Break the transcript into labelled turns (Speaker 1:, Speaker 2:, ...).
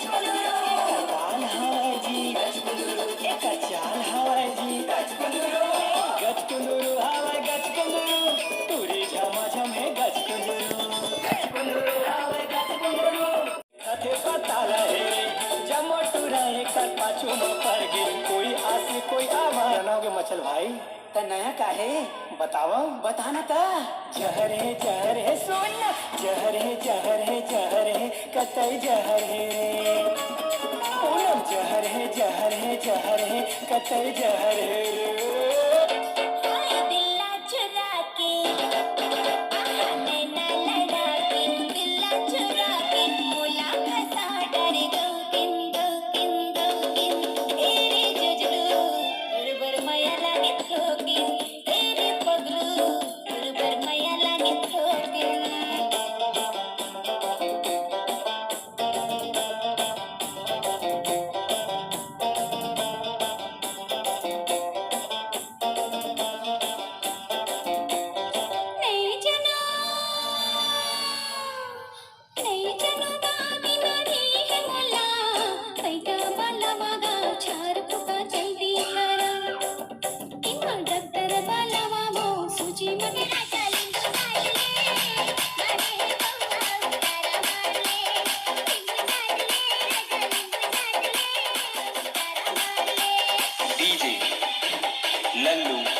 Speaker 1: चाल हवाय जी एक चाल हवाय जी गचकुंदुरू हवाय गचकुंदुरू तुरी झमाझम है गचकुंदुरू हवाय गचकुंदुरू कथे पता रहे जमो टुराए कर पाछू में पड़ गई कोई आसे कोई आवा बनाओगे मचल भाई त नया काहे बताओ बताना ता जहर है सुन जहर है कतई जहर है पूनम जहर है कतई जहर है दिल्ला चुरा के नैना लड़ा के दिल्ला चुरा के मोला फसा डर दो किन एरे जुजलू बरोबर माया लागे ठोकिन एरे पगलू बरोबर माया लागे ठोकिन
Speaker 2: DJ Lallu